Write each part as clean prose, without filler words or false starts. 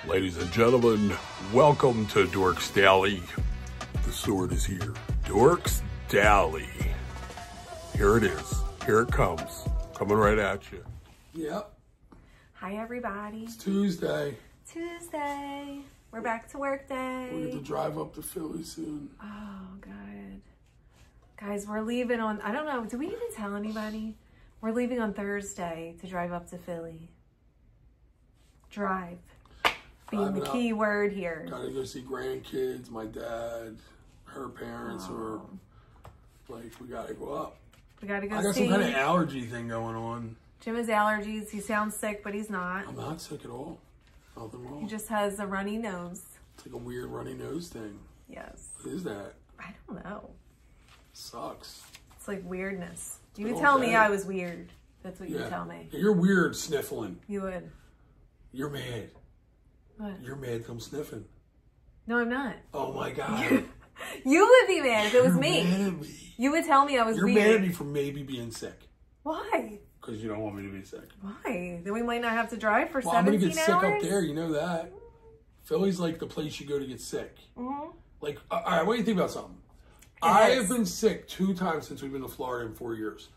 Ladies and gentlemen, welcome to Dorks Daily. The sword is here. Dorks Daily. Here it is. Here it comes. Coming right at you. Yep. Hi, everybody. It's Tuesday. Tuesday. We're back to work day. We get to drive up to Philly soon. Oh, good. Guys, we're leaving on, I don't know, do we even tell anybody? We're leaving on Thursday to drive up to Philly. Drive. Being the key word here. Gotta go see grandkids, my dad, her parents, or like, we gotta go up. We gotta go see. I got some kind of allergy thing going on. Jim has allergies. He sounds sick, but he's not. I'm not sick at all. Nothing wrong. He just has a runny nose. It's like a weird runny nose thing. Yes. What is that? I don't know. Sucks. It's like weirdness. You would tell me I was weird. That's what you would tell me. You're weird sniffling. You would. You're mad. What? You're mad come sniffing. No, I'm not. Oh my God. You would be mad if it was You're me. mad at me. You would tell me I was weird. You're mad at me for maybe being sick. Why? Because you don't want me to be sick. Why? Then we might not have to drive for 17 hours? I'm going to get sick up there. You know that. Philly's like the place you go to get sick. Mm-hmm. Like, all right, what do you think about something? I have been sick 2 times since we've been to Florida in 4 years.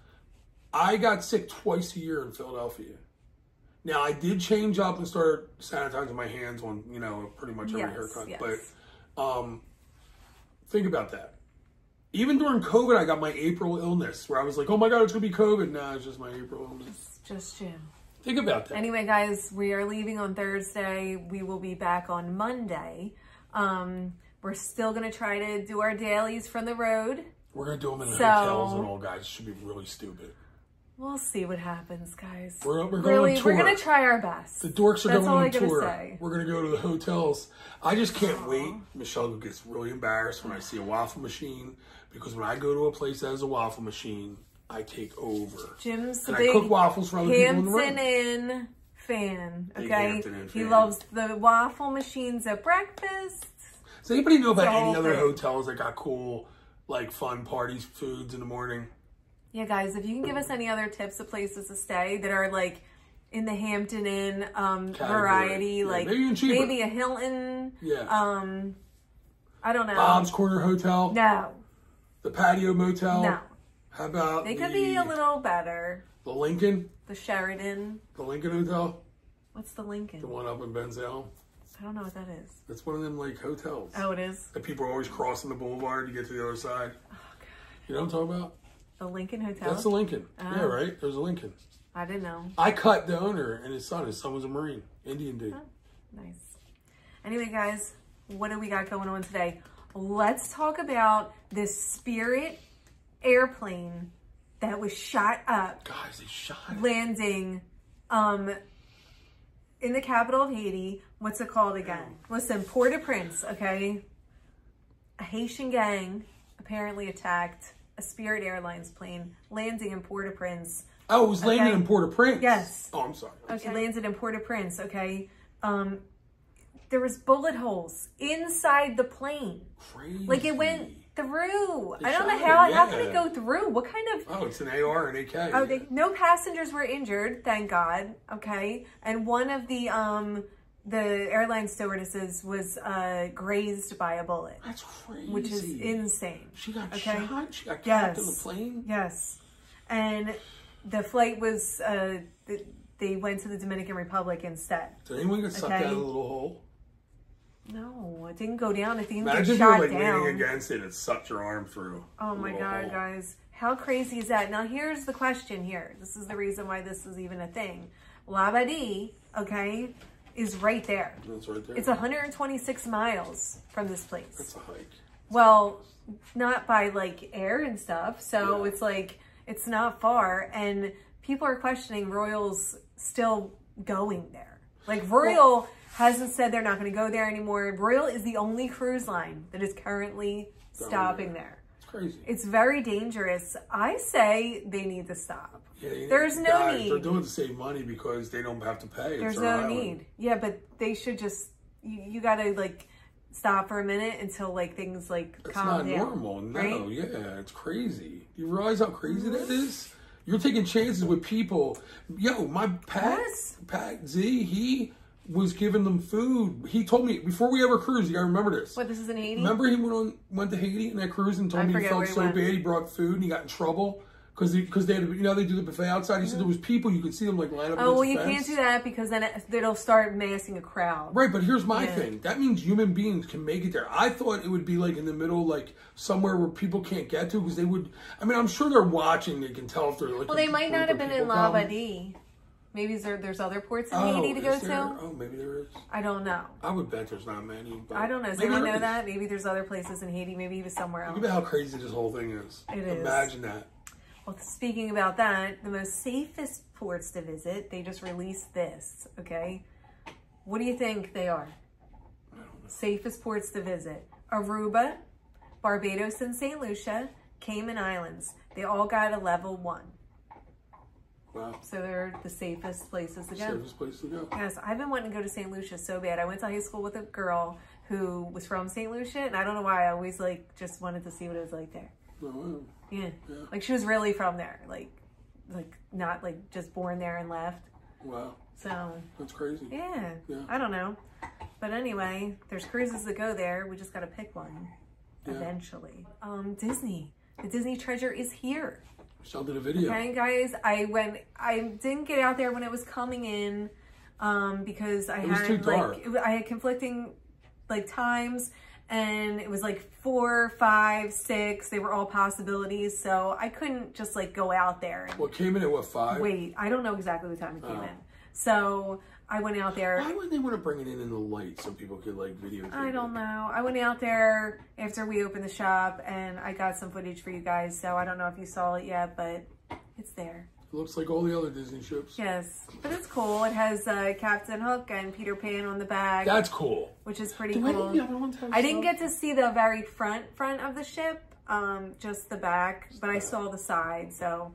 I got sick twice a year in Philadelphia. Now, I did change up and start sanitizing my hands on, you know, pretty much every haircut. Yes. But think about that. Even during COVID, I got my April illness where I was like, oh my God, it's going to be COVID. Nah, it's just my April illness. It's just Jim. Think about that. Anyway, guys, we are leaving on Thursday. We will be back on Monday. We're still going to try to do our dailies from the road. We're going to do them in hotels and all, guys. It should be really stupid. We'll see what happens, guys. We're going on tour. We're going to try our best. The Dorks are going on tour. Say. We're going to go to the hotels. I just can't wait. Michelle gets really embarrassed when I see a waffle machine, because when I go to a place that has a waffle machine, I take over. Jim's and a big I cook waffles for other people in the room. Hampton Inn fan, okay? Hampton Inn he fan. loves the waffle machines at breakfast. Does anybody know about any other hotels that got cool, like fun parties, foods in the morning? Yeah, guys, if you can give us any other tips of places to stay that are like in the Hampton Inn variety, like maybe a Hilton. Yeah. I don't know. Bob's Corner Hotel. No. The Patio Motel. No. How about they could be a little better. The Lincoln. The Sheridan. The Lincoln Hotel. What's the Lincoln? The one up in Benzel. I don't know what that is. It's one of them like hotels. Oh, it is? That people are always crossing the boulevard to get to the other side. Oh, God. You know what I'm talking about? The Lincoln Hotel? That's the Lincoln. Yeah, right? There's a Lincoln. I didn't know. I cut the owner and his son. His son was a Marine. Indian dude. Oh, nice. Anyway, guys, what do we got going on today? Let's talk about this Spirit airplane that was shot up. Guys, they shot it. Landing in the capital of Haiti. What's it called again? Listen, Port-au-Prince, okay? A Haitian gang apparently attacked a Spirit Airlines plane landing in Port-au-Prince. Oh, it was landing in Port-au-Prince? Yes. Oh, I'm sorry. Okay, landed in Port-au-Prince, okay? There was bullet holes inside the plane. Crazy. Like it went through. I don't know how can it go through? What kind of... Oh, it's an AR and AK. Oh, no passengers were injured, thank God, okay? And one of the airline stewardesses was grazed by a bullet. That's crazy. Which is insane. She got shot? She got yes. trapped in the plane? Yes. And the flight was, they went to the Dominican Republic instead. Did anyone get sucked out of the little hole? No, it didn't go down. It didn't get shot down. Imagine you're like leaning against it and sucked your arm through. Oh my God, guys. How crazy is that? Now, here's the question here. This is the reason why this is even a thing. Labadee, okay, is right there. That's right there. It's 126 miles from this place. That's a hike. Well, not by like air and stuff. So it's like, it's not far. And people are questioning Royal's still going there. Like Royal hasn't said they're not going to go there anymore. Royal is the only cruise line that is currently stopping there. It's crazy. It's very dangerous. I say they need to stop. Yeah, there's no need. They're doing it to save money because they don't have to pay. There's no need. Yeah, but they should just, you got to like stop for a minute until like things like calm down. It's not normal. No, right? Yeah, it's crazy. You realize how crazy that is? You're taking chances with people. Yo, my Pat Z, he was giving them food. He told me before we ever cruised. You gotta remember this. What, this is in Haiti? Remember he went to Haiti in that cruise and told me he felt so bad he brought food and he got in trouble because they had, you know, they do the buffet outside. He said there was people, you could see them like line up. Oh, well, you can't do that because then it'll start massing a crowd. Right, but here's my thing. That means human beings can make it there. I thought it would be like in the middle, like somewhere where people can't get to because they would. I mean, I'm sure they're watching. They can tell if they're like. Well, they might not have been in Labadee. Maybe there's other ports in Haiti to go to. Oh, maybe there is. I don't know. I would bet there's not many. But I don't know. Does anyone know that? Maybe there's other places in Haiti. Maybe he was somewhere else. Look at how crazy this whole thing is. It is. Imagine that. Well, speaking about that, the most safest ports to visit, they just released this, okay? What do you think they are? I don't know. Safest ports to visit. Aruba, Barbados and St. Lucia, Cayman Islands. They all got a level 1. Wow. So they're the safest places to go. Safest place to go. Yes, I've been wanting to go to St. Lucia so bad. I went to high school with a girl who was from St. Lucia, and I don't know why I always just wanted to see what it was like there. Oh, wow. Yeah. Like she was really from there. Like not like just born there and left. Wow. So that's crazy. Yeah. I don't know. But anyway, there's cruises that go there. We just got to pick one eventually. Disney. The Disney treasure is here. Michelle did a video. Okay, guys, I didn't get out there when it was coming in because I had conflicting times. And it was 4, 5, 6. They were all possibilities. So I couldn't just go out there. What came in at what, 5? Wait, I don't know exactly what time it came in. So I went out there. Why would they want to bring it in the light so people could videotape it? I don't know. I went out there after we opened the shop and I got some footage for you guys. So I don't know if you saw it yet, but it's there. It looks like all the other Disney ships. Yes, but it's cool. It has Captain Hook and Peter Pan on the back. That's cool. Which is pretty cool. I didn't get to see the very front of the ship, just the back, but I saw the side. So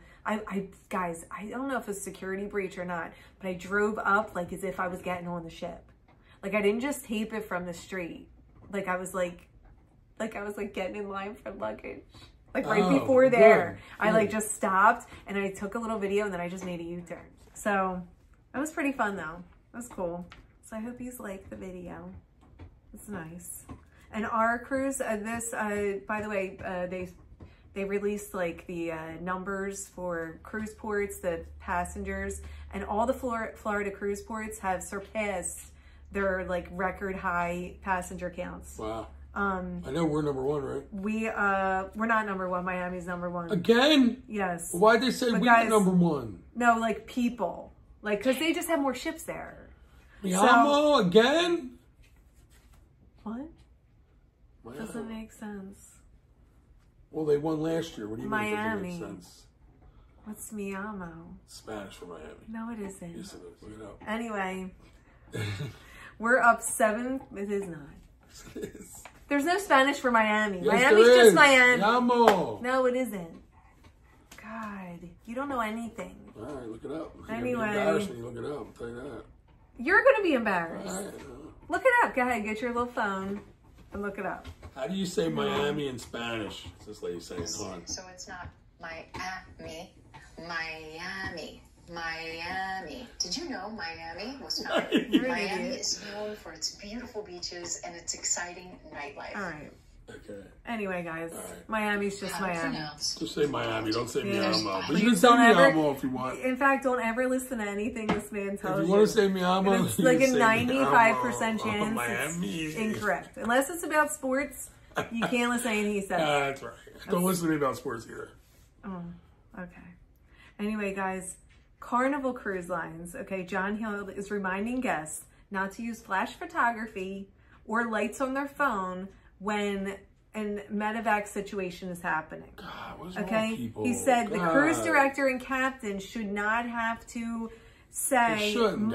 guys, I don't know if it's a security breach or not, but I drove up as if I was getting on the ship. I didn't just tape it from the street. I was getting in line for luggage. Right before there, I just stopped and I took a little video and then I just made a U-turn. So that was pretty fun though. That was cool. So I hope you liked the video. It's nice. And our cruise, by the way, they released the numbers for cruise ports, the passengers, and all the Florida cruise ports have surpassed their record high passenger counts. Wow. I know we're number 1, right? We're not number 1. Miami's number 1. Again? Yes. Why'd they say we're number 1? No, people. Because they just have more ships there. Miami again? What? Wow. Doesn't make sense. Well, they won last year. What do you mean it doesn't make sense? What's Miami? Spanish for Miami. No, it isn't. Yes, it is. Look it up. Anyway, we're up 7. It is not. It is. There's no Spanish for Miami. Yes, Miami's just Miami. Yamo. No, it isn't. God, you don't know anything. All right, look it up. Anyway. You're embarrassed when you look it up. I'll tell you that. You're going to be embarrassed. All right. Look it up. Go ahead, get your little phone and look it up. How do you say Miami in Spanish? It's this lady saying, hold on. So it's not Miami, Miami. Did you know Miami was founded? Miami is known for its beautiful beaches and its exciting nightlife. All right. Okay. Anyway, guys, right. Miami's just Miami. Just say Miami. Don't say Miami. But Please you can say Miami if you want. In fact, don't ever listen to anything this man tells you. If you want to say Miami, it's a 95% chance Miami. It's incorrect. Unless it's about sports, you can't listen to anything he says. That's right. Don't listen to me about sports either. Oh, okay. Anyway, guys, Carnival Cruise Lines. Okay, John Hill is reminding guests not to use flash photography or lights on their phone when a medevac situation is happening. God, what's okay? wrong with people? He said the cruise director and captain should not have to say they shouldn't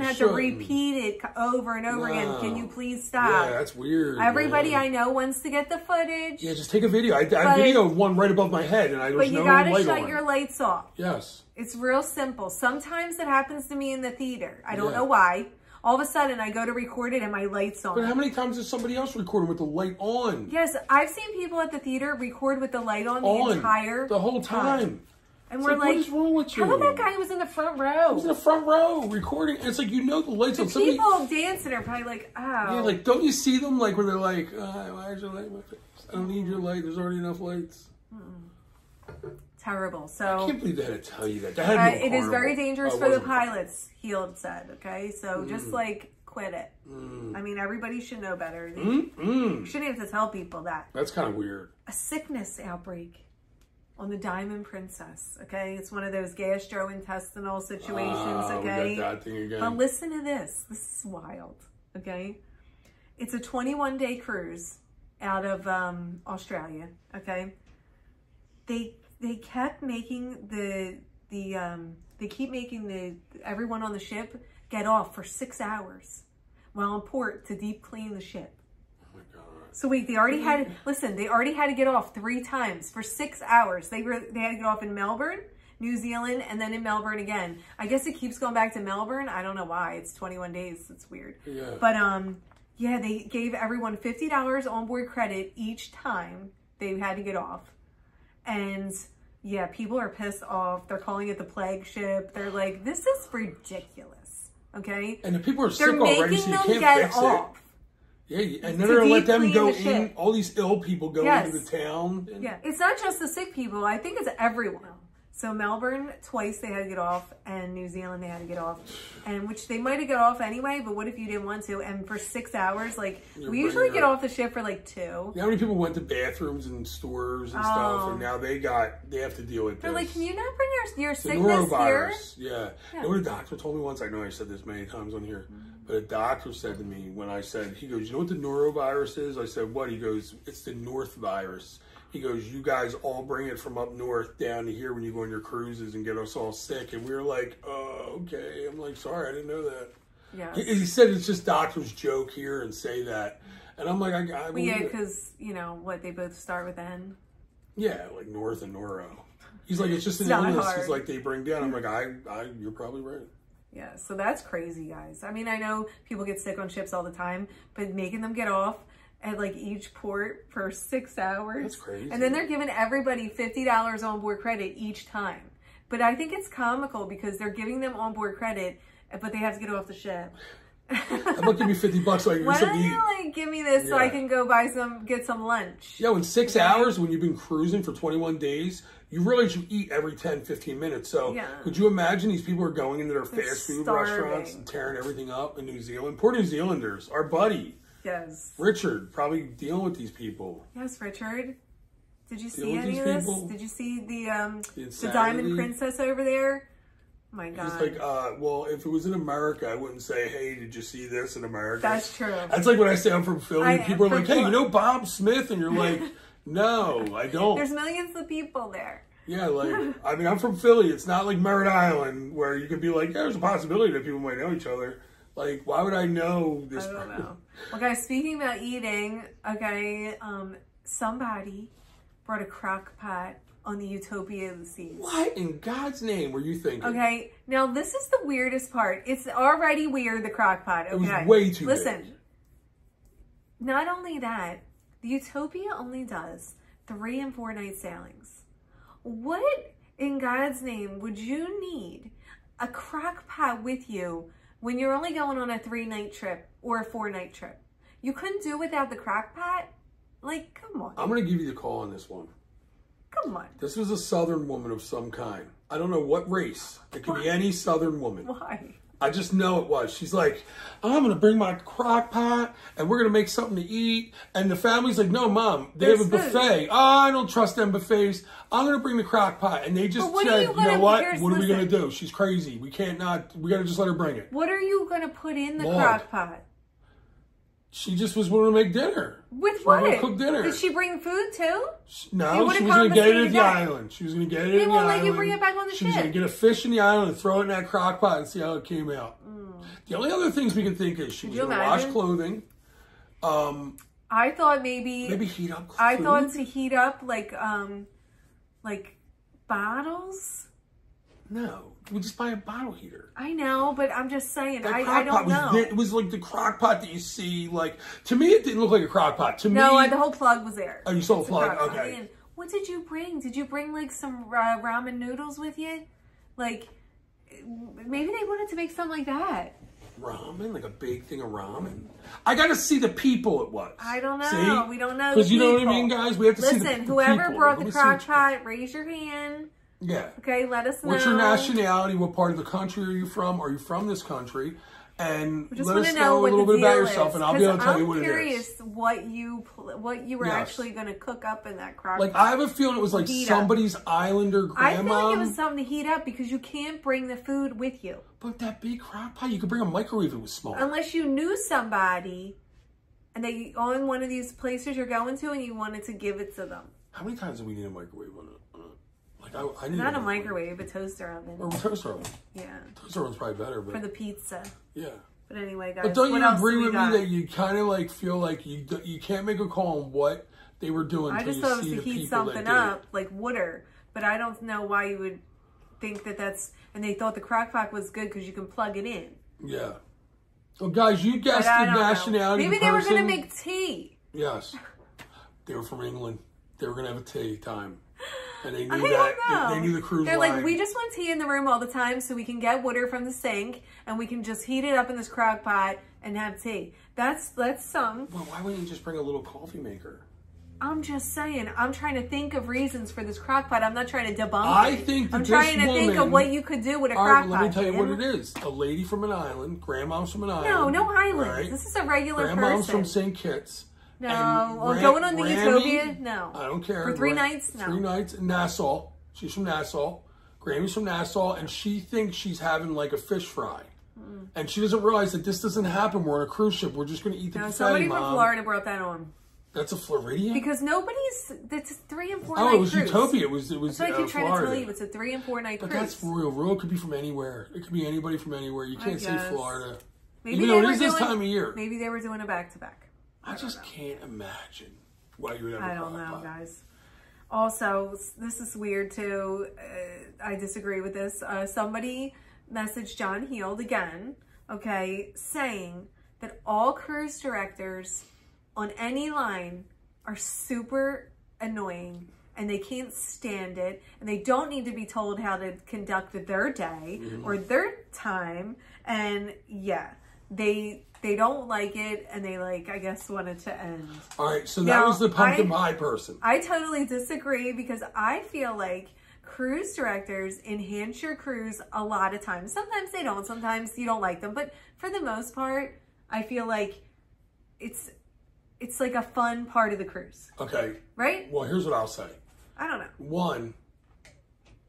have to repeat it over and over again. Can you please stop? Yeah, that's weird. Everybody man. I know wants to get the footage. Yeah, just take a video. I videoed one right above my head, and but you gotta shut your lights off. Yes, it's real simple. Sometimes it happens to me in the theater. I don't know why. All of a sudden, I go to record it and my light's on. But how many times has somebody else recorded with the light on? Yes, I've seen people at the theater record with the light on the entire the whole time. And we're what is wrong with you? How about that guy who was in the front row? He was in the front row recording. And it's like, you know, the lights on. People dancing are probably like, oh. Yeah, like, don't you see them? Like, where they're like, why is your light in my face? I don't need your light. There's already enough lights. Terrible. So I can't believe they had to tell you that. That had to be it is very dangerous Oh, for the wasn't it? pilots, Heald said. Okay, so just like quit it. I mean, everybody should know better. You shouldn't have to tell people that. That's kind of weird. A sickness outbreak on the Diamond Princess. Okay, it's one of those gastrointestinal situations. Okay, we got that thing again. But listen to this. This is wild. Okay, it's a 21-day cruise out of Australia. Okay, they kept making they keep making everyone on the ship get off for 6 hours while in port to deep clean the ship. Oh my God. So wait, they already had to get off 3 times for 6 hours. They had to get off in Melbourne, New Zealand, and then in Melbourne again. I guess it keeps going back to Melbourne. I don't know why. It's 21 days. It's weird. Yeah. But yeah, they gave everyone $50 onboard credit each time they had to get off. And yeah, people are pissed off. They're calling it the plague ship. They're like, this is ridiculous. Okay? And the people are sick already, so you can't fix off. it. Yeah, and then they're going to let them go in. All these ill people go into the town. And... Yeah, it's not just the sick people. I think it's everyone. So Melbourne, twice they had to get off, and New Zealand they had to get off, and which they might have got off anyway, but what if you didn't want to? And for 6 hours, like, we usually get off the ship for like 2. You know how many people went to bathrooms and stores and stuff, and now they have to deal with They're this. like, can you not bring your the sickness norovirus. here? Yeah. You know what a doctor told me once? I know I said this many times on here, but a doctor said to me when I said, he goes, you know what the norovirus is? I said, what? He goes, it's the North virus. He goes, you guys all bring it from up north down to here when you go on your cruises and get us all sick. And we were like, oh, okay. I'm like, sorry, I didn't know that. Yeah. He said it's just doctors joke here and say that. And I'm like, I well, yeah, because, you know, what, they both start with N? Yeah, like North and Noro. He's like, it's just an illness. Hard. He's like, they bring down. I'm like, you're probably right. Yeah, so that's crazy, guys. I mean, I know people get sick on ships all the time, but making them get off at like each port for 6 hours. That's crazy. And then they're giving everybody $50 onboard credit each time. But I think it's comical because they're giving them onboard credit, but they have to get off the ship. I'm gonna give you $50 so I can Why get something don't to eat. you like give me this so I can go get some lunch? Yo, in 6 hours when you've been cruising for 21 days, you realize you eat every 10, 15 minutes. So could you imagine these people are going into their fast food restaurants and tearing everything up in New Zealand? Poor New Zealanders, our buddy. Yes. Richard, probably dealing with these people. Yes, Richard. Did you see Dealing with any these of this? people? Did you see the insanity. Diamond Princess over there? Oh my God. It's like, well, if it was in America, I wouldn't say, hey, did you see this in America? That's true. That's like when I say I'm from Philly, people are like, hey, you know Bob Smith? And you're like, no, I don't. There's millions of people there. Yeah, like, I mean, I'm from Philly. It's not like Merritt Island where you could be like, yeah, there's a possibility that people might know each other. Like, why would I know this? I don't know. Well, guys, speaking about eating, okay, somebody brought a crock pot on the Utopia of the Seas. What in God's name were you thinking? Okay, now this is the weirdest part. It's already weird, the crock pot, okay? It was way too Listen, big. Not only that, the Utopia only does 3 and 4 night sailings. What in God's name would you need a crock pot with you when you're only going on a 3-night trip or a 4-night trip? You couldn't do without the crock pot? Like, come on. I'm going to give you the call on this one. Come on. This was a Southern woman of some kind. I don't know what race. It could be any Southern woman. Why? I just know it was. She's like, I'm going to bring my crock pot and we're going to make something to eat. And the family's like, no, Mom, they have a buffet. Oh, I don't trust them buffets. I'm going to bring the crock pot. And they just said, you know what? What are we going to do? She's crazy. We got to just let her bring it. What are you going to put in the crock pot? She just was willing to make dinner. With what? To cook dinner. Did she bring food too? No, she was going to get it at the island. She was going to get it at the island. They won't let you bring it back on the ship. She was going to get a fish in the island and throw it in that crock pot and see how it came out. The only other things we can think is she was going to wash clothing. I thought maybe heat up food. I thought to heat up like bottles. No, we just buy a bottle heater. I know, but I'm just saying, I don't know. It was like the crock pot that you see. Like, to me, it didn't look like a crock pot. To me, the whole plug was there. Oh, you saw the plug? Okay. What did you bring? Did you bring like some ramen noodles with you? Like, maybe they wanted to make something like that. Ramen? Like a big thing of ramen? I got to see the people it was. I don't know. See? We don't know. Because you know what I mean, guys? We have to see the Listen, people. whoever brought the crock pot, raise your hand. Yeah. Okay, let us know. What's your nationality? What part of the country are you from? Are you from this country? And let us know a little bit about yourself, and I'll be able to tell you what it is. I'm curious what you were actually going to cook up in that crock pot. Like, I have a feeling it was like somebody's island or grandma. I feel like it was something to heat up because you can't bring the food with you. But that big crock pot, you could bring a microwave if it was small. Unless you knew somebody and they own one of these places you're going to and you wanted to give it to them. How many times do we need a microwave on it? Like I need not a microwave, a toaster oven. Or a toaster oven. Yeah. Toaster oven's probably better, but for the pizza. Yeah. But anyway, guys. But don't you agree with me that you kind of like feel like you can't make a call on what they were doing? I just thought it was to heat something up, like water. But I don't know why you would think that that's. And they thought the crock pot was good because you can plug it in. Yeah. Well, guys, you guessed the nationality. Maybe they were going to make tea. Yes. They were from England. They were going to have a tea time. And they knew they knew the cruise They're line. like, we just want tea in the room all the time so we can get water from the sink and we can just heat it up in this crock pot and have tea. That's some. Well, why wouldn't you just bring a little coffee maker? I'm just saying. I'm trying to think of reasons for this crock pot. I'm not trying to debunk it. I'm trying to think of what you could do with a crock pot. Let me tell you what it is. A lady from an island. Grandma's from an island. No islands. Right? This is a regular Grandma's from St. Kitts. No. Going on the Utopia? No. I don't care. For 3 nights? No. 3 nights in Nassau. She's from Nassau. Grammy's from Nassau. And she thinks she's having like a fish fry. And she doesn't realize that this doesn't happen. We're on a cruise ship. We're just going to eat the buffet, somebody from Florida brought that on. That's a Floridian? Because that's a 3 and 4 night cruise. Oh, it was Utopia. It was that's what I keep trying to tell you. It's a 3 and 4 night cruise. But that's Royal. Royal could be from anywhere. It could be anybody from anywhere. You can't say Florida. Maybe even though it is this time of year. Maybe they were doing a back-to-back. I just can't imagine why you would have I don't know, guys. Also, this is weird too. I disagree with this. Somebody messaged John Heald again, okay, saying that all cruise directors on any line are super annoying and they can't stand it and they don't need to be told how to conduct their day or their time. And yeah, they don't like it, and they I guess wanted to end. All right, so that was the pumpkin pie person. I totally disagree because I feel like cruise directors enhance your cruise a lot of times. Sometimes they don't. Sometimes you don't like them, but for the most part, I feel like it's like a fun part of the cruise. Okay. Right? Well, here's what I'll say. I don't know. One,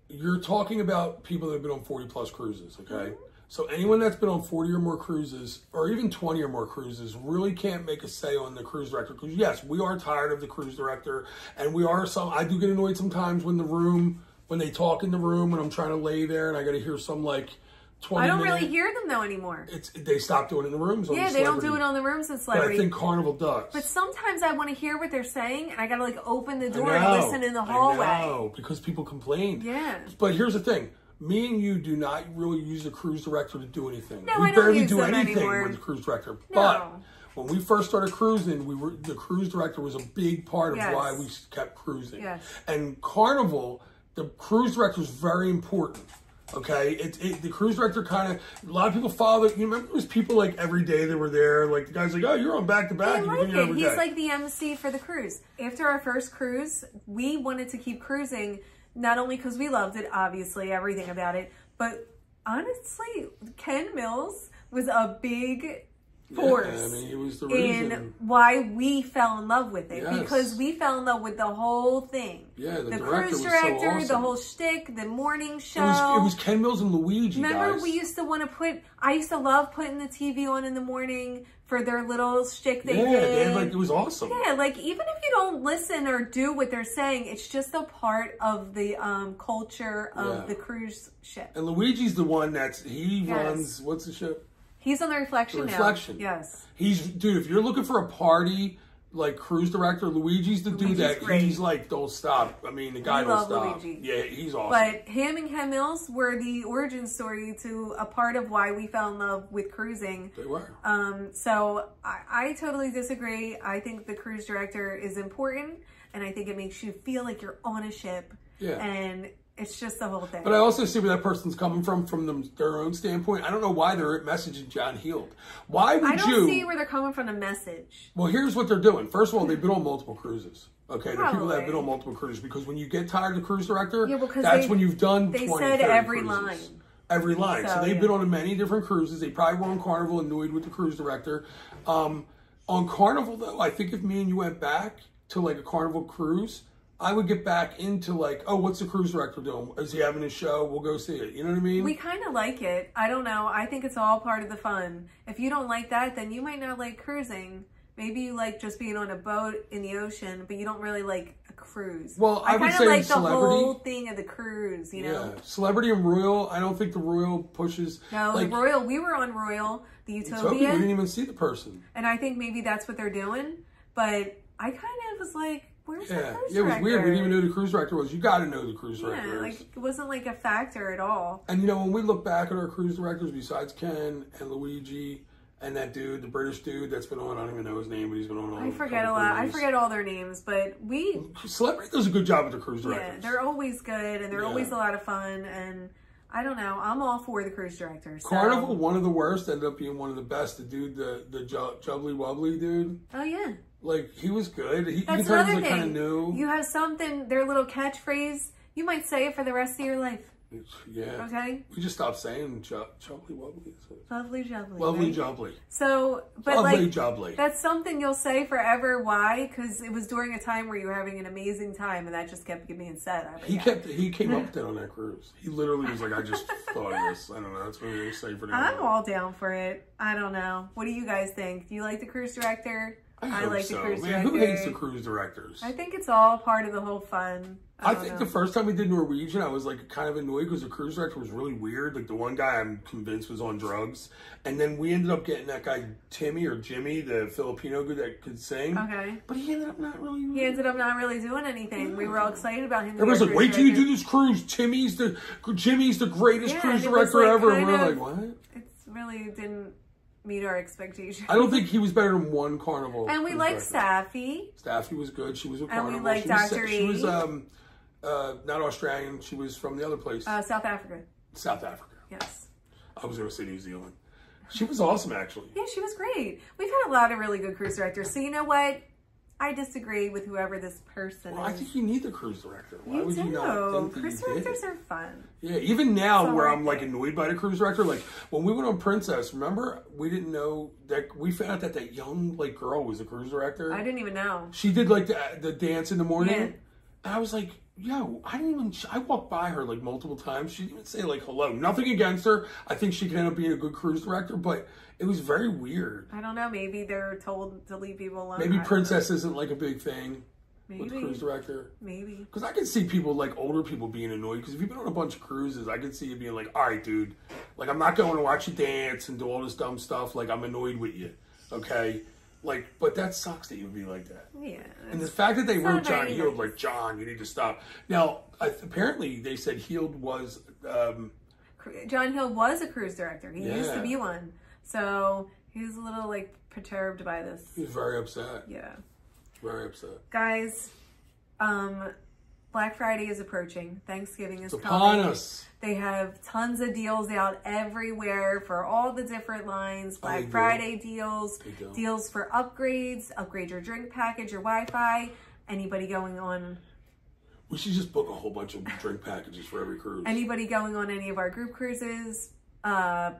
you're talking about people that have been on 40 plus cruises, okay? So anyone that's been on 40 or more cruises, or even 20 or more cruises, really can't make a say on the cruise director. Because yes, we are tired of the cruise director, and I do get annoyed sometimes when they talk in the room, and I'm trying to lay there, and I got to hear some 20 I don't really hear them though anymore. They stopped doing it in the rooms. Yeah, they don't do it on the rooms in Celebrity. But I think Carnival does. But sometimes I want to hear what they're saying, and I got to open the door and listen in the hallway. I know, because people complain. Yeah. But here's the thing. Me and you do not really use the cruise director to do anything. No, we I don't barely use do them anything anymore. with the cruise director. No. But when we first started cruising, the cruise director was a big part of why we kept cruising. Yes. And Carnival, the cruise director is very important. Okay, the cruise director a lot of people follow it. You remember there was people every day that were there. The guy's oh, you're on back to back. He's like the MC for the cruise. After our first cruise, we wanted to keep cruising, not only because we loved it, obviously, everything about it, but honestly, Ken Mills was a big force he was the reason. in why we fell in love with it. Yes. Because we fell in love with the whole thing. Yeah, the cruise director, so awesome. The whole shtick, the morning show. It was Ken Mills and Luigi. Remember, we used to want to I used to love putting the TV on in the morning for their little shtick they did. It was awesome. Yeah, even if you don't listen or do what they're saying, it's just a part of the culture of the cruise ship. And Luigi's the one runs, what's the ship? He's on the Reflection now. Reflection. Yes. Dude, if you're looking for a party, cruise director, Luigi's the dude that great. He's don't stop. I mean, the guy don't stop. Luigi. Yeah, he's awesome. But him and Ken Mills were the origin story to a part of why we fell in love with cruising. They were. So I totally disagree. I think the cruise director is important and I think it makes you feel like you're on a ship. Yeah. And it's just the whole thing. But I also see where that person's coming from their own standpoint. I don't know why they're messaging John Heald. Why would you? I don't see where they're coming from the message. Well, here's what they're doing. First of all, they've been on multiple cruises. Okay, there are people that have been on Probably. multiple cruises because when you get tired of the cruise director, Yeah, because that's they- when you've done They 20, said 30 every cruises. line. Every line. So So, they've yeah. been on many different cruises. They probably were on Carnival, annoyed with the cruise director. On Carnival, though, I think if me and you went back to like a Carnival cruise, I would get back into like, oh, what's the cruise director doing? Is he having a show? We'll go see it. You know what I mean? We kind of like it. I don't know. I think it's all part of the fun. If you don't like that, then you might not like cruising. Maybe you like just being on a boat in the ocean, but you don't really like a cruise. Well, I would kind of say like the Celebrity. whole thing of the cruise, you know? Yeah, Celebrity and Royal. I don't think the Royal pushes. No, like, the Royal, we were on Royal, the Utopia, we Utopia, didn't even see the person. and I think maybe that's what they're doing, but I kind of was like, where's the Yeah, cruise it was director? weird. We didn't even know who the cruise director was. You got to know the cruise director Yeah, is. like, it wasn't like a factor at all. And you know, when we look back at our cruise directors, besides Ken and Luigi and that dude, the British dude that's been on, I don't even know his name, but he's been on all I forget a lot. I forget all their names, but we, Celebrity does a good job with the cruise yeah, directors. they're always good, and they're Yeah. always a lot of fun, and I don't know. I'm all for the cruise directors. So. Carnival, one of the worst, ended up being one of the best. The dude, the Jubbly Wubbly dude, Oh, yeah. like, he was good. He That's tell he another was like, kind of thing. new. You have something, their little catchphrase, you might say it for the rest of your life. Yeah. Okay? We just stopped saying Jubbly Wubbly. Lovely jubbly. Lovely right? Jubbly. So, but Lovely like, Jubbly. that's something you'll say forever. Why? Because it was during a time where you were having an amazing time, and that just kept being said. He came up with that on that cruise. He literally was like, I just thought of this. I don't know. That's what we say for I'm now. all down for it. I don't know. What do you guys think? Do you like the cruise director? I hope like so. the cruise Man, director. who hates the cruise directors? I think it's all part of the whole fun. I don't think know. the first time we did Norwegian, I was like kind of annoyed because the cruise director was really weird. Like the one guy I'm convinced was on drugs. And then we ended up getting that guy Timmy or Jimmy, the Filipino dude that could sing. Okay. But he ended up not really. He ended up not really doing anything. We were all excited about him. Everybody's like, wait till you do this cruise. Jimmy's the greatest Yeah, cruise and it was, director like, ever. And kind we're of- like, what? It really didn't meet our expectations. I don't think he was better than one Carnival. And we cruise like director. Staffy. Staffy was good. She was a And Carnival. we like she was, Dr. She was E. not Australian. She was from the other place, South Africa. South Africa. Yes. I was going to say New Zealand. She was awesome, actually. Yeah, she was great. We've had a lot of really good cruise directors. So you know what? I disagree with whoever this person Well, I is. think you need the cruise director. Why You would you not think that Cruise you did? directors are fun. Yeah, even now So where I I'm like annoyed by the cruise director, like when we went on Princess, remember we didn't know that we found out that young like girl was the cruise director. I didn't even know. She did like the dance in the morning. Yeah. And I was like, yo, I walked by her like multiple times. She didn't even say like hello. Nothing against her. I think she can end up being a good cruise director, but it was very weird. I don't know. Maybe they're told to leave people alone. Maybe I don't Princess isn't like a big thing know. with the Maybe. cruise director. Maybe. Because I can see people, like older people, being annoyed. Because if you've been on a bunch of cruises, I can see you being like, all right, dude. Like, I'm not going to watch you dance and do all this dumb stuff. Like, I'm annoyed with you. Okay? Like, but that sucks that you would be like that. Yeah. And the fact that they It's wrote not John very Heald, nice. like, John, you need to stop. Now, apparently, they said Heald was... John Hill was a cruise director. He used to Yeah. be one. So he was a little like perturbed by this. he was very upset. Yeah. Very upset. Guys, Black Friday is approaching. Thanksgiving is It's upon coming. us. They have tons of deals out everywhere for all the different lines. they Black do. Friday deals, They do. deals for upgrades, upgrade your drink package, your Wi-Fi. Anybody going on We should just book a whole bunch of drink packages for every cruise. any of our group cruises,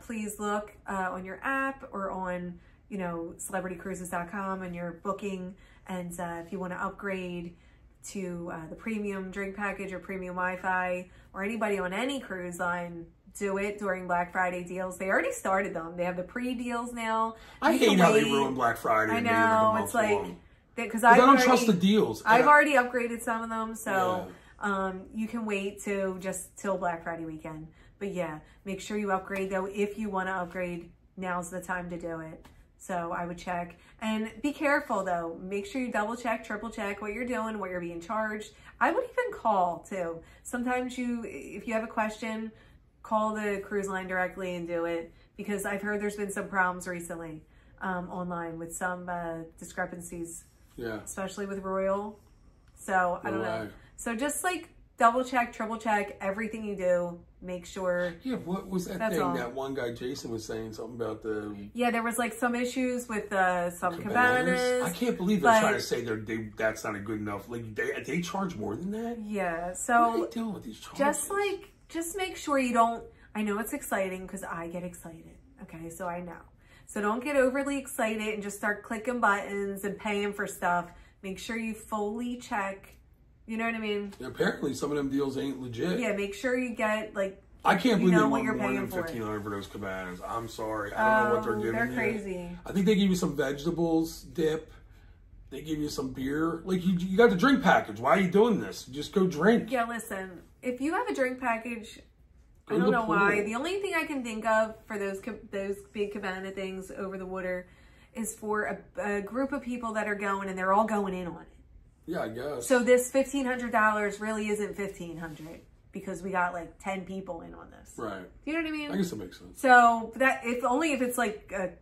please look on your app or on, celebritycruises.com and your booking. And if you want to upgrade to the premium drink package or premium Wi-Fi, or anybody on any cruise line, do it during Black Friday deals. They already started them. They have the pre-deals now. I You hate can how they wait. ruin Black Friday. I and made it like a know. month It's like, long. because I don't trust the deals. I've And already upgraded some of them, so you can wait till Black Friday weekend. But yeah, make sure you upgrade though. If you want to upgrade, now's the time to do it. So I would check and be careful though. Make sure you double check, triple check what you're doing, what you're being charged. I would even call too. Sometimes if you have a question, call the cruise line directly and do it, because I've heard there's been some problems recently online with some discrepancies. Yeah. Especially with Royal. So I don't know. So just like double check, triple check everything you do. Make sure. Yeah, what was that thing? That one guy, Jason, was saying something about the. Yeah, there was like some issues with some cabanas. I can't believe they're trying to say that's not a good enough. Like they charge more than that. Yeah, so what are they doing with these charges? Just make sure you don't. I know it's exciting because I get excited. Okay, so I know. So don't get overly excited and just start clicking buttons and paying for stuff. Make sure you fully check. You know what I mean? Yeah, apparently, some of them deals ain't legit. Yeah, make sure you get like. I can't believe they want what you're more paying than for. $1,500 for those cabanas. I'm sorry, I don't know what they're giving They're you. crazy. I think they give you some vegetables dip. They give you some beer. Like you got the drink package. Why are you doing this? Just go drink. Yeah, listen. If you have a drink package, I don't know why. The only thing I can think of for those big cabana things over the water is for a group of people that are going and they're all going in on it. Yeah, I guess. So this $1,500 really isn't $1,500 because we got like 10 people in on this. Right. You know what I mean? I guess that makes sense. So that if it's like a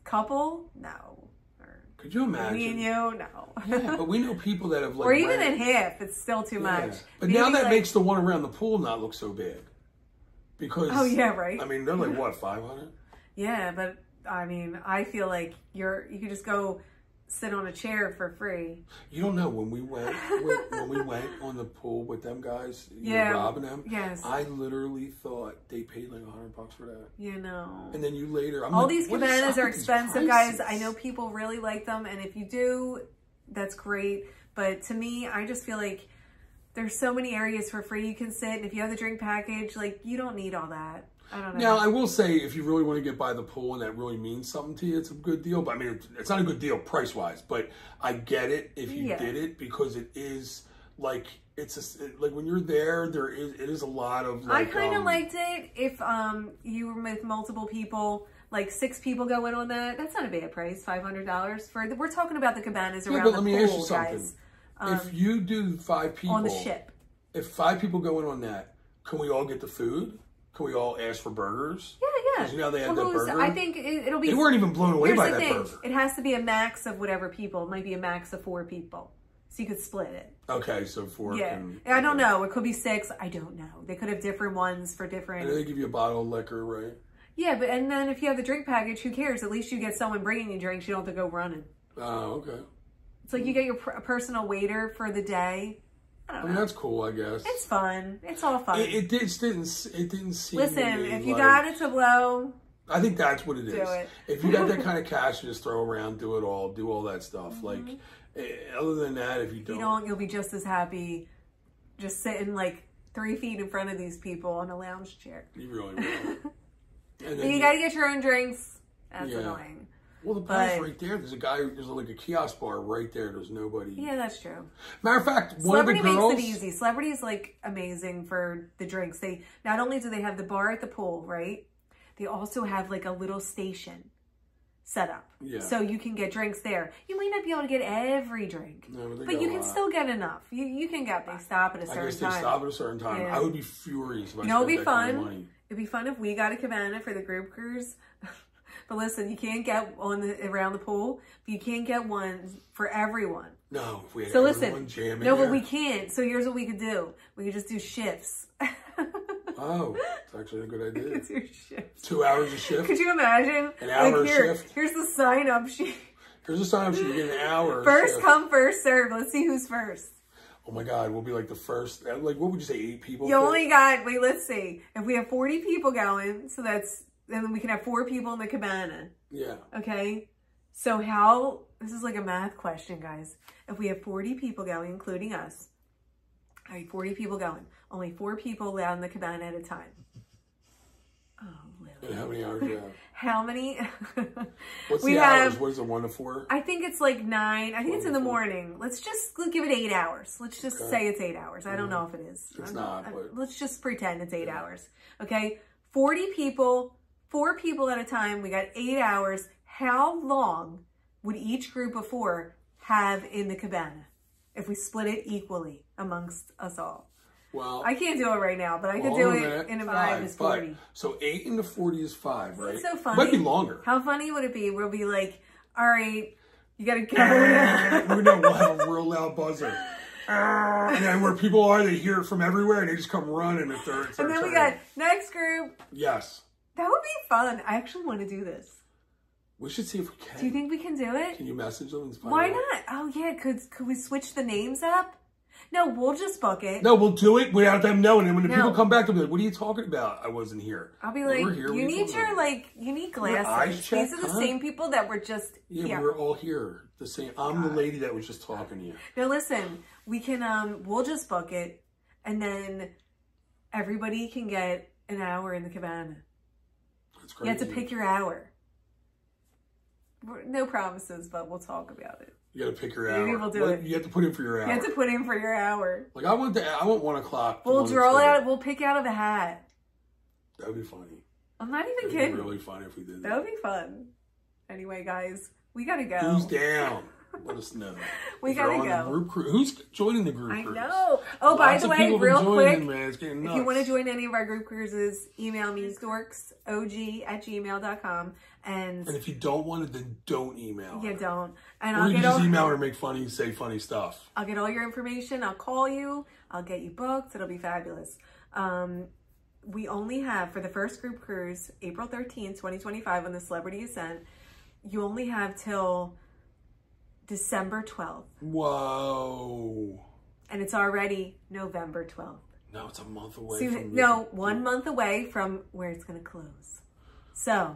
couple, no. Or could you imagine? Me and you, no. Yeah, but we know people that have like. Or even in half, it's still too much. But maybe now that makes the one around the pool not look so bad. Because. Oh yeah, right. I mean, they're like what, 500? Yeah, but I mean, I feel like you could just go sit on a chair for free. You don't know when we went on the pool with them guys, you know, Rob and them. Yes. I literally thought they paid like $100 for that. You know. And then you later, all these cabanas are expensive, guys. I know people really like them, and if you do, that's great. But to me, I just feel like there's so many areas for free you can sit, and if you have the drink package, like you don't need all that. I don't know. Now, I will say, if you really want to get by the pool and that really means something to you, it's a good deal. But I mean, it's not a good deal price-wise, but I get it if you did it because it is like, like when you're there, it is a lot of like. I kind of liked it if you were with multiple people, like 6 people go in on that. That's not a bad price, $500 we're talking about the cabanas around the pool, let me ask you something. Guys. If you do 5 people on the ship, if 5 people go in on that, can we all get the food? Can we all ask for burgers? Yeah. Because you know they had that burger. I think it'll be. They weren't even blown away by that burger. It has to be a max of whatever people. It might be a max of 4 people, so you could split it. Okay, so 4. Yeah, I don't know. It could be 6. I don't know. They could have different ones for different. And they give you a bottle of liquor, right? Yeah, but and then if you have the drink package, who cares? At least you get someone bringing you drinks. You don't have to go running. Oh, okay. It's like you get your personal waiter for the day. I mean, that's cool, I guess. It's fun. It's all fun. It didn't seem. Listen, if you got it to blow, I think that's what it is. Do it. If you got that kind of cash, you just throw around, do all that stuff. Like, other than that, if you don't, you'll be just as happy, just sitting like 3 feet in front of these people on a lounge chair. You really will. And then you got to get your own drinks. That's annoying. Well, the bar's right there. There's like a kiosk bar right there. There's nobody. Yeah, that's true. Matter of fact, one of the girls. Celebrity makes it easy. Celebrity is like amazing for the drinks. They not only do they have the bar at the pool, right? They also have like a little station set up. Yeah. So you can get drinks there. You might not be able to get every drink, but you can still get enough. You can get. They stop at a certain time. I guess they stop at a certain time. Yeah. I would be furious if I spent that kind of money. It'd be fun if we got a cabana for the group cruise. But listen, you can't get around the pool, but you can't get one for everyone. No, if we had everyone jamming No, but we can't. So here's what we could do. We could just do shifts. Oh, it's actually a good idea. We could do shifts. 2 hours a shift. Could you imagine? An hour shift. Here's the sign-up sheet. Here's the sign-up sheet. You get an hour. First come, first serve. Let's see who's first. Oh my God, we'll be like the first, like what would you say, 8 people? You only got, wait, let's see. If we have 40 people going, so that's, and then we can have 4 people in the cabana. Yeah. Okay. So this is like a math question, guys. If we have 40 people going, including us, all right, 40 people going, only 4 people allowed in the cabana at a time. Oh, Lily. And how many hours do you have? How many? What's the hours? What is it, 1 to 4? I think it's like 9. I think it's in the morning. Let's just give it 8 hours. Let's just say it's 8 hours. I don't know if it is. It's not. But... Let's just pretend it's 8 hours. Okay. 40 people, 4 people at a time. We got 8 hours. How long would each group of 4 have in the cabana if we split it equally amongst us all? Well, I can't do it right now, but I could do it in a 5 is 40. So 8 into 40 is 5, right? It's so funny. It might be longer. How funny would it be? We'll be like, all right, you got to go. We'll have a real loud buzzer. And then where people are, they hear it from everywhere, and they just come running if they're. And then we got next group. Yes. That would be fun. I actually want to do this. We should see if we can. Do you think we can do it? Can you message them? And find Why out? not? Oh yeah, could we switch the names up? No, we'll just book it. No, we'll do it without them knowing. And when the people come back, they'll be like, "What are you talking about? I wasn't here." I'll be like, here. "You need your unique glasses. These are the same people that were just here." Yeah, we're all here. The same. I'm the lady that was just talking to you. Now listen, we can we'll just book it, and then everybody can get an hour in the cabana. That's crazy. You have to pick your hour. No promises, but we'll talk about it. You got to pick your hour. Maybe we'll do it. You have to put in for your hour. You have to put in for your hour. Like I want 1 o'clock. We'll draw it out. We'll pick out of a hat. That would be funny. I'm not even That'd kidding. be really funny if we did that. That would be fun. Anyway, guys, we gotta go. Who's down? Let us know. We gotta go. Group cruise. Who's joining the group I cruise? know. Oh, by the way, real quick, man. It's getting nuts. if you want to join any of our group cruises, email me, dorksog@gmail.com. And if you don't want it, then don't email. Yeah, don't. And or I'll you get can just email her and say funny stuff. I'll get all your information. I'll call you. I'll get you booked. It'll be fabulous. We only have, for the first group cruise, April 13th, 2025, on the Celebrity Ascent, you only have till December 12th. Whoa. And it's already November 12th. No, it's a month away So, from no, 1 month away from where it's going to close. So,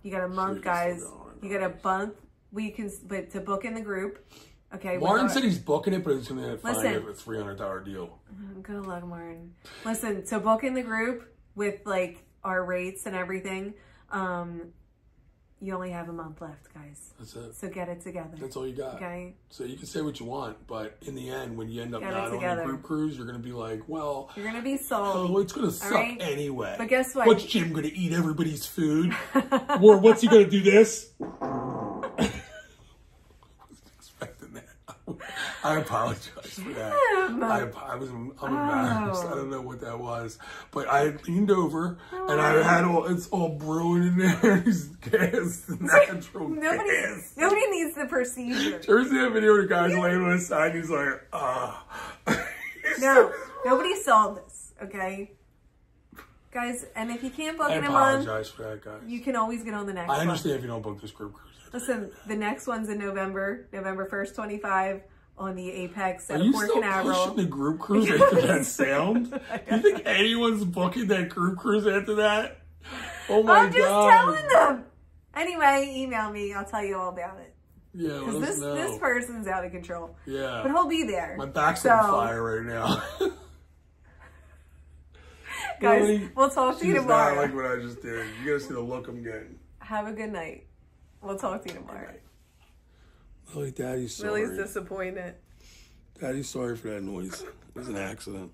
you got a month, guys. You got a month. But to book in the group, okay. Martin said he's booking it, but he's going to find it a $300 deal. Good luck, Martin. Listen, to book in the group with like our rates and everything, you only have a month left, guys. That's it. So get it together. That's all you got. Okay. So you can say what you want, but in the end, when you end up Get not it on the group cruise, you're going to be like, well, you're going to be salty. Oh, it's going to suck anyway. But guess what? What's Jim going to eat everybody's food? Or what's he going to do this? I apologize for that. I'm embarrassed. I don't know what that was, but I leaned over and I had it's all brewing in there. Gas, natural gas. Nobody needs the procedure. Did you ever see that video where the guy's laying on his side? He's like, No, nobody saw this. Okay, guys. And if you can't book in a month, I apologize for that, guys. You can always get on the next one. I understand if you don't book this group cruise. Listen, the next one's in November 1st, 25, on the Apex at Port Are you still Canaveral. pushing the group cruise after that sound? Do you think anyone's booking that group cruise after that? Oh my God. I'm just telling them. Anyway, email me. I'll tell you all about it. Yeah, let us know. This person's out of control. Yeah. But he'll be there. My back's on fire right now. Guys, really? We'll talk to you tomorrow. Not like what I just did. You gotta see the look I'm getting. Have a good night. We'll talk to you tomorrow. Lily, Daddy's sorry. Lily's disappointed. Daddy's sorry for that noise. It was an accident.